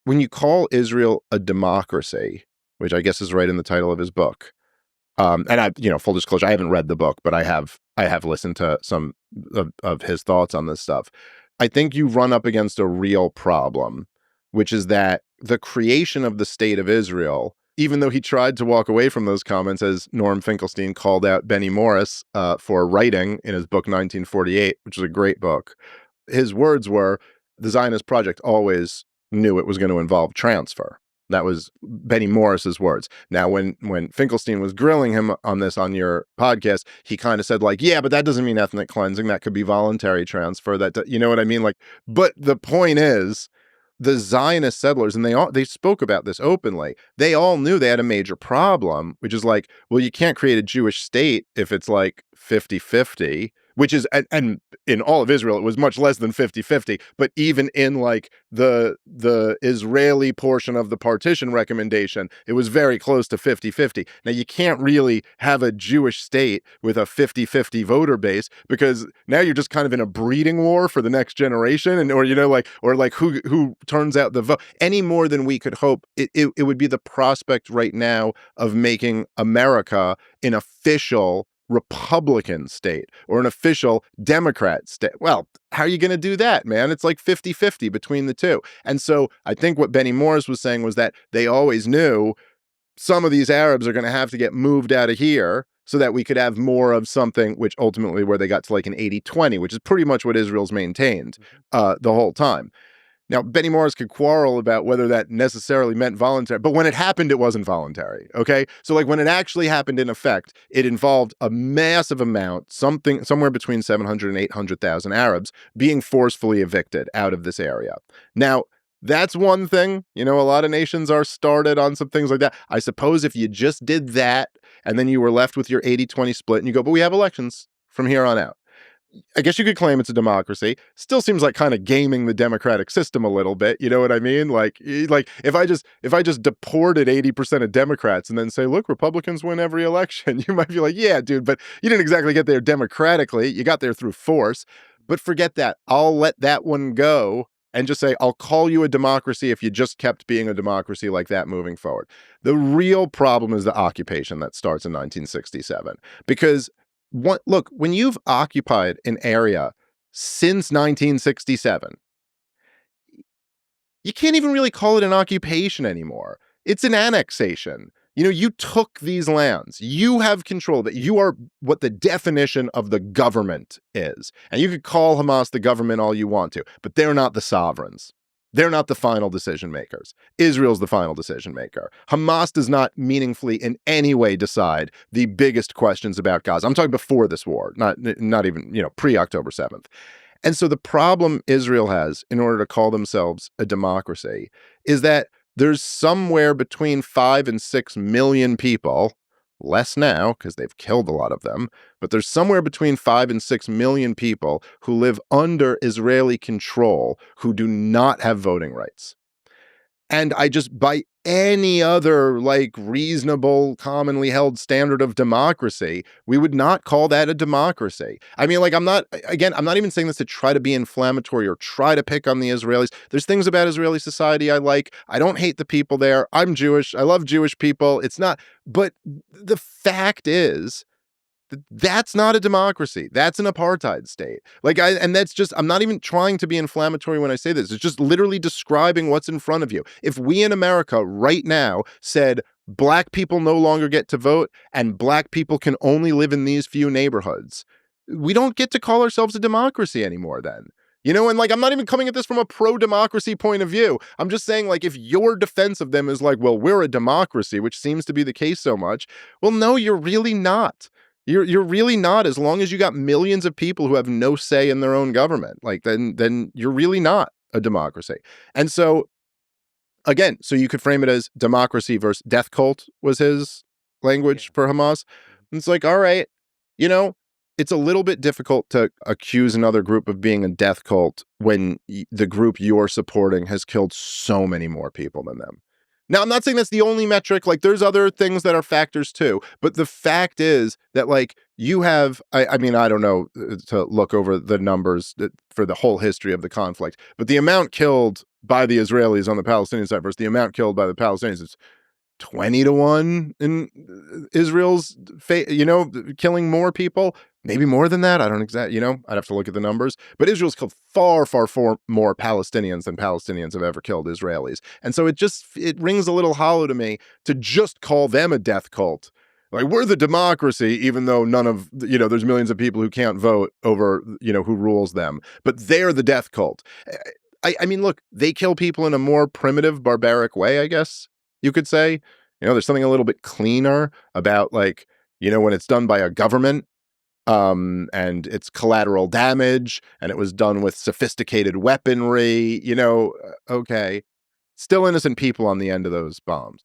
when you call Israel a democracy, which I guess is right in the title of his book, and I, full disclosure, I haven't read the book, but I have listened to some of his thoughts on this stuff. I think you run up against a real problem, which is that the creation of the state of Israel, even though he tried to walk away from those comments, as Norm Finkelstein called out Benny Morris for writing in his book 1948, which is a great book, his words were, the Zionist project always knew it was going to involve transfer. That was Benny Morris's words. Now, when Finkelstein was grilling him on this on your podcast, he kind of said, like, yeah, but that doesn't mean ethnic cleansing. That could be voluntary transfer. You know what I mean? Like, but the point is, the Zionist settlers, and they spoke about this openly, they all knew they had a major problem, which is like, well, you can't create a Jewish state if it's like 50-50, which is, and in all of Israel, it was much less than 50-50, but even in like the Israeli portion of the partition recommendation, it was very close to 50-50. Now, you can't really have a Jewish state with a 50-50 voter base, because now you're just kind of in a breeding war for the next generation, and or who turns out the vote, any more than we could hope. It would be the prospect right now of making America an official Republican state or an official Democrat state. Well, how are you going to do that, man? It's like 50-50 between the two. And so I think what Benny Morris was saying was that they always knew some of these Arabs are going to have to get moved out of here so that we could have more of something, which ultimately where they got to like an 80-20, which is pretty much what Israel's maintained the whole time. Now, Benny Morris could quarrel about whether that necessarily meant voluntary, but when it happened, it wasn't voluntary, okay? So, like, when it actually happened in effect, it involved a massive amount, somewhere between 700 and 800,000 Arabs being forcefully evicted out of this area. Now, that's one thing. A lot of nations are started on some things like that. I suppose if you just did that, and then you were left with your 80-20 split, and you go, but we have elections from here on out, I guess you could claim it's a democracy. Still seems like kind of gaming the democratic system a little bit. You know what I mean? Like if I just deported 80% of Democrats and then say, look, Republicans win every election, you might be like, yeah, dude, but you didn't exactly get there democratically. You got there through force. But forget that. I'll let that one go and just say, I'll call you a democracy if you just kept being a democracy like that moving forward. The real problem is the occupation that starts in 1967. Because look, when you've occupied an area since 1967, you can't even really call it an occupation anymore. It's an annexation. You took these lands. You have control. That you are what the definition of the government is. And you could call Hamas the government all you want to, but they're not the sovereigns. They're not the final decision makers. Israel's the final decision maker. Hamas does not meaningfully in any way decide the biggest questions about Gaza. I'm talking before this war, not even, pre-October 7th. And so the problem Israel has in order to call themselves a democracy is that there's somewhere between 5 and 6 million people, less now because they've killed a lot of them, but there's somewhere between 5 and 6 million people who live under Israeli control who do not have voting rights. And by any other reasonable, commonly held standard of democracy, we would not call that a democracy. I mean, I'm not even saying this to try to be inflammatory or try to pick on the Israelis. There's things about Israeli society I like. I don't hate the people there. I'm Jewish. I love Jewish people. It's not, but the fact is, that's not a democracy. That's an apartheid state. And that's just, I'm not even trying to be inflammatory when I say this. It's just literally describing what's in front of you. If we in America right now said Black people no longer get to vote and Black people can only live in these few neighborhoods, we don't get to call ourselves a democracy anymore then. And I'm not even coming at this from a pro-democracy point of view. I'm just saying, if your defense of them is well, we're a democracy, which seems to be the case so much. Well, no, you're really not. You're really not, as long as you got millions of people who have no say in their own government. Then you're really not a democracy. And so, again, so you could frame it as democracy versus death cult was his language for Hamas. And it's all right, it's a little bit difficult to accuse another group of being a death cult when the group you're supporting has killed so many more people than them. Now, I'm not saying that's the only metric. Like, there's other things that are factors too. But the fact is that, like, you have, I mean, I don't know to look over the numbers for the whole history of the conflict, but the amount killed by the Israelis on the Palestinian side versus the amount killed by the Palestinians is 20-1 in Israel's, killing more people. Maybe more than that. I don't exactly, I'd have to look at the numbers. But Israel's killed far, far, far more Palestinians than Palestinians have ever killed Israelis. And so it rings a little hollow to me to just call them a death cult. Like, we're the democracy, even though none of, there's millions of people who can't vote over, who rules them. But they're the death cult. I mean, look, they kill people in a more primitive, barbaric way, I guess you could say. There's something a little bit cleaner about, like, when it's done by a government, and it's collateral damage, and it was done with sophisticated weaponry, okay. Still innocent people on the end of those bombs.